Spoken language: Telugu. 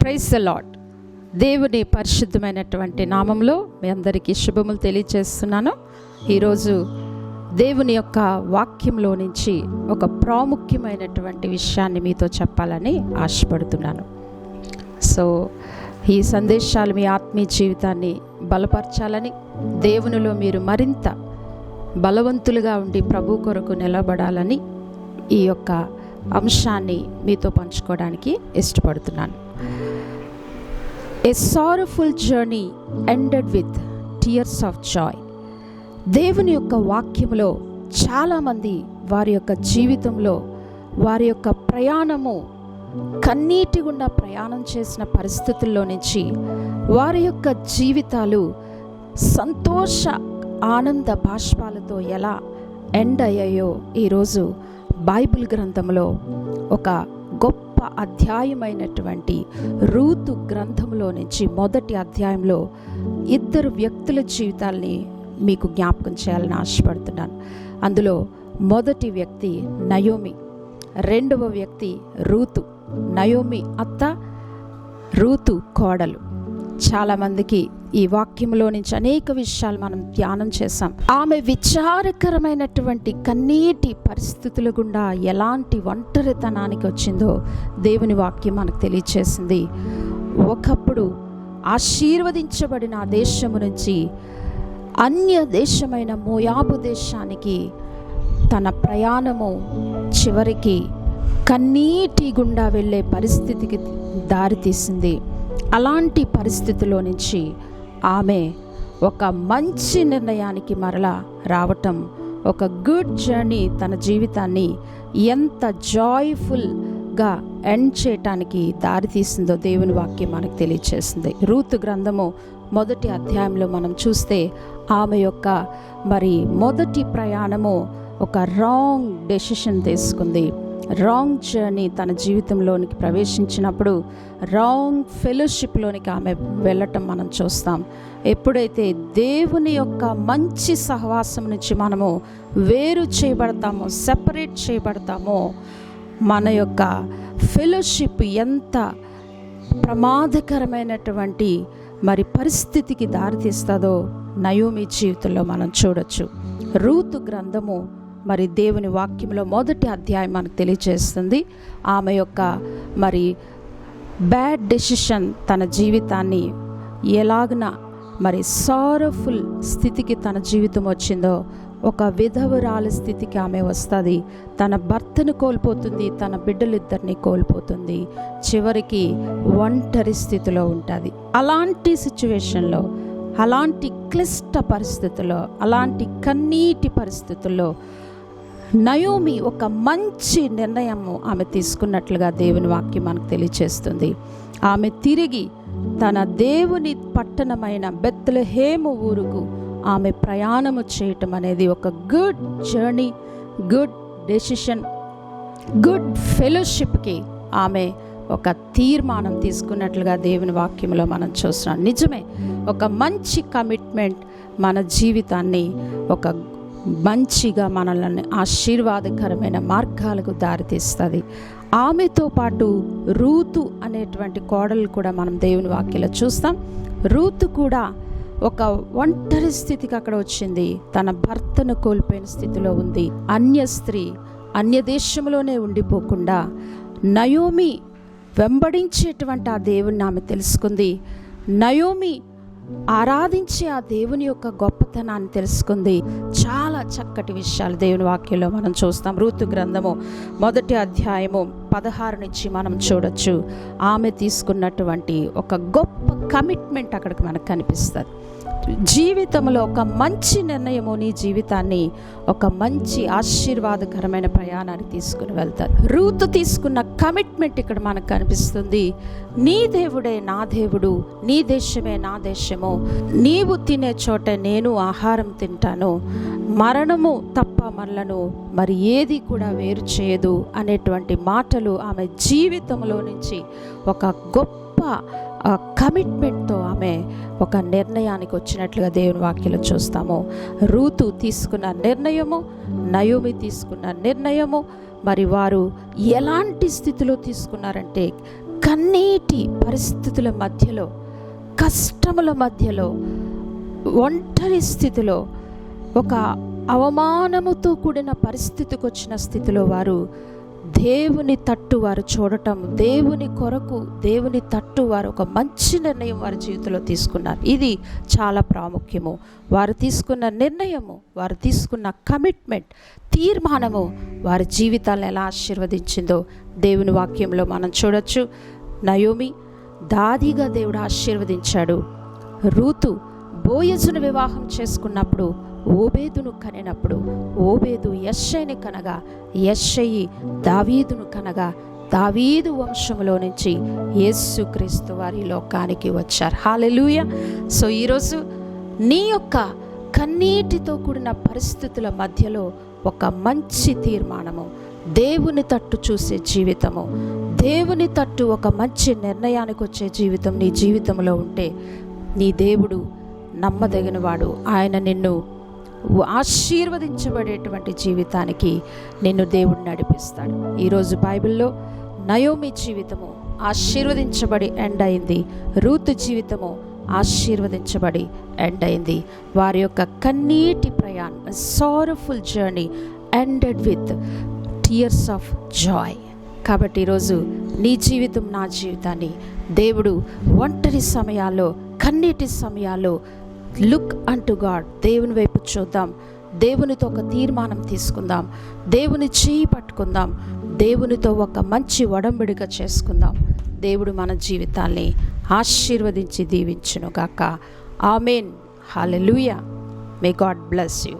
Praise the lord. దేవుని పరిశుద్ధమైనటువంటి నామంలో మీ అందరికీ శుభములు తెలియజేస్తున్నాను. ఈరోజు దేవుని యొక్క వాక్యంలో నుంచి ఒక ప్రాముఖ్యమైనటువంటి విషయాన్ని మీతో చెప్పాలని ఆశపడుతున్నాను. సో ఈ సందేశాలు మీ ఆత్మీయ జీవితాన్ని బలపరచాలని, దేవునిలో మీరు మరింత బలవంతులుగా ఉండి ప్రభు కొరకు నిలబడాలని ఈ యొక్క అంశాన్ని మీతో పంచుకోవడానికి ఇష్టపడుతున్నాను. A sorrowful journey ended with tears of joy. దేవుని యొక్క వాక్యములో చాలామంది వారి యొక్క జీవితంలో వారి యొక్క ప్రయాణము కన్నీటి గుండా ప్రయాణం చేసిన పరిస్థితుల్లో నుంచి వారి యొక్క జీవితాలు సంతోష ఆనంద బాష్పాలతో ఎలా ఎండ్ అయ్యాయో ఈరోజు బైబిల్ గ్రంథంలో ఒక గొప్ప అధ్యాయమైనటువంటి రూతు గ్రంథంలో నుంచి మొదటి అధ్యాయంలో ఇద్దరు వ్యక్తుల జీవితాల్ని మీకు జ్ఞాపకం చేయాలని ఆశపడుతున్నాను. అందులో మొదటి వ్యక్తి నయోమి, రెండవ వ్యక్తి రూతు. నయోమి అత్త, రూతు కోడలు. చాలామందికి ఈ వాక్యంలో నుంచి అనేక విషయాలు మనం ధ్యానం చేశాం. ఆమె విచారకరమైనటువంటి కన్నీటి పరిస్థితుల గుండా ఎలాంటి ఒంటరితనానికి వచ్చిందో దేవుని వాక్యం మనకు తెలియచేసింది. ఒకప్పుడు ఆశీర్వదించబడిన ఆ దేశము నుంచి అన్య దేశమైన మోయాబు దేశానికి తన ప్రయాణము చివరికి కన్నీటి గుండా వెళ్ళే పరిస్థితికి దారితీసింది. అలాంటి పరిస్థితిలో నుంచి ఆమె ఒక మంచి నిర్ణయానికి మరలా రావటం, ఒక గుడ్ జర్నీ, తన జీవితాన్ని ఎంత జాయ్ఫుల్గా ఎండ్ చేయటానికి దారితీసిందో దేవుని వాక్యం మనకు తెలియచేసింది. రూతు గ్రంథము మొదటి అధ్యాయంలో మనం చూస్తే ఆమె యొక్క మొదటి ప్రయాణము ఒక రాంగ్ డెసిషన్ తీసుకుంది. రాంగ్ జర్నీ తన జీవితంలోనికి ప్రవేశించినప్పుడు రాంగ్ ఫెలోషిప్లోనికి ఆమె వెళ్ళటం మనం చూస్తాం. ఎప్పుడైతే దేవుని యొక్క మంచి సహవాసం నుంచి మనము వేరు చేయబడతామో, సెపరేట్ చేయబడతామో, మన యొక్క ఫెలోషిప్ ఎంత ప్రమాదకరమైనటువంటి పరిస్థితికి దారితీస్తుందో నయోమి జీవితంలో మనం చూడొచ్చు. రూతు గ్రంథము దేవుని వాక్యంలో మొదటి అధ్యాయం మనకు తెలియజేస్తుంది. ఆమె యొక్క బ్యాడ్ డెసిషన్ తన జీవితాన్ని ఎలాగన సారఫుల్ స్థితికి తన జీవితం వచ్చిందో, ఒక విధవరాలి స్థితికి ఆమె వస్తుంది. తన భర్తను కోల్పోతుంది, తన బిడ్డలిద్దరిని కోల్పోతుంది, చివరికి ఒంటరి స్థితిలో ఉంటుంది. అలాంటి సిచ్యువేషన్లో, అలాంటి క్లిష్ట పరిస్థితుల్లో, అలాంటి కన్నీటి పరిస్థితుల్లో నయోమి ఒక మంచి నిర్ణయము ఆమె తీసుకున్నట్లుగా దేవుని వాక్యం మనకు తెలియచేస్తుంది. ఆమె తిరిగి తన దేవుని పట్టణమైన బెత్లెహేము ఊరుకు ఆమె ప్రయాణము చేయటం అనేది ఒక good journey, good decision, good ఫెలోషిప్కి ఆమె ఒక తీర్మానం తీసుకున్నట్లుగా దేవుని వాక్యంలో మనం చూస్తున్నాం. నిజమే, ఒక మంచి కమిట్మెంట్ మన జీవితాన్ని ఒక మంచిగా మనల్ని ఆశీర్వాదకరమైన మార్గాలకు దారితీస్తుంది. ఆమెతో పాటు రూతు అనేటువంటి కోడలు కూడా మనం దేవుని వాక్యంలో చూస్తాం. రూతు కూడా ఒక ఒంటరి స్థితికి అక్కడ వచ్చింది. తన భర్తను కోల్పోయిన స్థితిలో ఉంది. అన్య స్త్రీ, అన్య దేశంలోనే ఉండిపోకుండా నయోమి వెంబడించేటువంటి ఆ దేవుణ్ణి ఆమె తెలుసుకుంది. నయోమి ఆరాధించే ఆ దేవుని యొక్క గొప్పతనాన్ని తెలుసుకుంది. చాలా చక్కటి విషయాలు దేవుని వాక్యంలో మనం చూస్తాం. రూతు గ్రంథము మొదటి అధ్యాయము 16 నుంచి మనం చూడొచ్చు. ఆమె తీసుకున్నటువంటి ఒక గొప్ప కమిట్మెంట్ అక్కడికి మనకు కనిపిస్తుంది. జీవితంలో ఒక మంచి నిర్ణయము నీ జీవితాన్ని ఒక మంచి ఆశీర్వాదకరమైన ప్రయాణానికి తీసుకుని వెళ్తారు. రూతు తీసుకున్న కమిట్మెంట్ ఇక్కడ మనకు కనిపిస్తుంది. నీ దేవుడే నా దేవుడు, నీ దేశమే నా దేశము, నీవు తినే చోట నేను ఆహారం తింటాను, మరణము తప్ప మనలను ఏది కూడా వేరు చేయదు అనేటువంటి మాటలు ఆమె జీవితంలో నుంచి ఒక గొప్ప కమిట్మెంట్తో ఆమె ఒక నిర్ణయానికి వచ్చినట్లుగా దేవుని వాక్యంలో చూస్తాము. రూతు తీసుకున్న నిర్ణయము, నయోమి తీసుకున్న నిర్ణయము, వారు ఎలాంటి స్థితిలో తీసుకున్నారంటే కన్నీటి పరిస్థితుల మధ్యలో, కష్టముల మధ్యలో, ఒంటరి స్థితిలో, ఒక అవమానముతో కూడిన పరిస్థితికి వచ్చిన స్థితిలో వారు దేవుని తట్టు వారు చూడటం, దేవుని కొరకు దేవుని తట్టు వారు ఒక మంచి నిర్ణయం వారి జీవితంలో తీసుకున్నారు. ఇది చాలా ప్రాముఖ్యము. వారు తీసుకున్న నిర్ణయము, వారు తీసుకున్న కమిట్మెంట్, తీర్మానము వారి జీవితాలను ఎలా ఆశీర్వదించిందో దేవుని వాక్యంలో మనం చూడొచ్చు. నయోమి దాదిగా దేవుడు ఆశీర్వదించాడు. రూతు బోయజును వివాహం చేసుకున్నప్పుడు ఓబేదును కనినప్పుడు ఓబేదు యెష్షయిని కనగా, యెష్షయి దావీదును కనగా, దావీదు వంశములో నుంచి యేసుక్రీస్తు వారి లోకానికి వచ్చారు. హల్లెలూయా. సో ఈరోజు నీ యొక్క కన్నీటితో కూడిన పరిస్థితుల మధ్యలో ఒక మంచి తీర్మానము, దేవుని తట్టు చూసే జీవితము, దేవుని తట్టు ఒక మంచి నిర్ణయానికి వచ్చే జీవితం నీ జీవితంలో ఉంటే నీ దేవుడు నమ్మదగినవాడు. ఆయన నిన్ను ఆశీర్వదించబడేటువంటి జీవితానికి నిన్ను దేవుడు నడిపిస్తాడు. ఈరోజు బైబిల్లో నయోమి జీవితము ఆశీర్వదించబడి ఎండ్ అయింది. రూతు జీవితము ఆశీర్వదించబడి ఎండ్ అయింది. వారి యొక్క కన్నీటి ప్రయాణం, sorrowful journey ended with tears of Joy. కాబట్టి ఈరోజు నీ జీవితం, నా జీవితాన్ని దేవుడు ఒంటరి సమయాల్లో, కన్నీటి సమయాల్లో లుక్ అంటు గాడ్, దేవుని వైపు చూద్దాం, దేవునితో ఒక తీర్మానం తీసుకుందాం, దేవుని చేయి పట్టుకుందాం, దేవునితో ఒక మంచి ఒడంబడిక చేసుకుందాం. దేవుడు మన జీవితాల్ని ఆశీర్వదించి దీవించును గాక. ఆమేన్. హల్లెలూయా. May God bless you.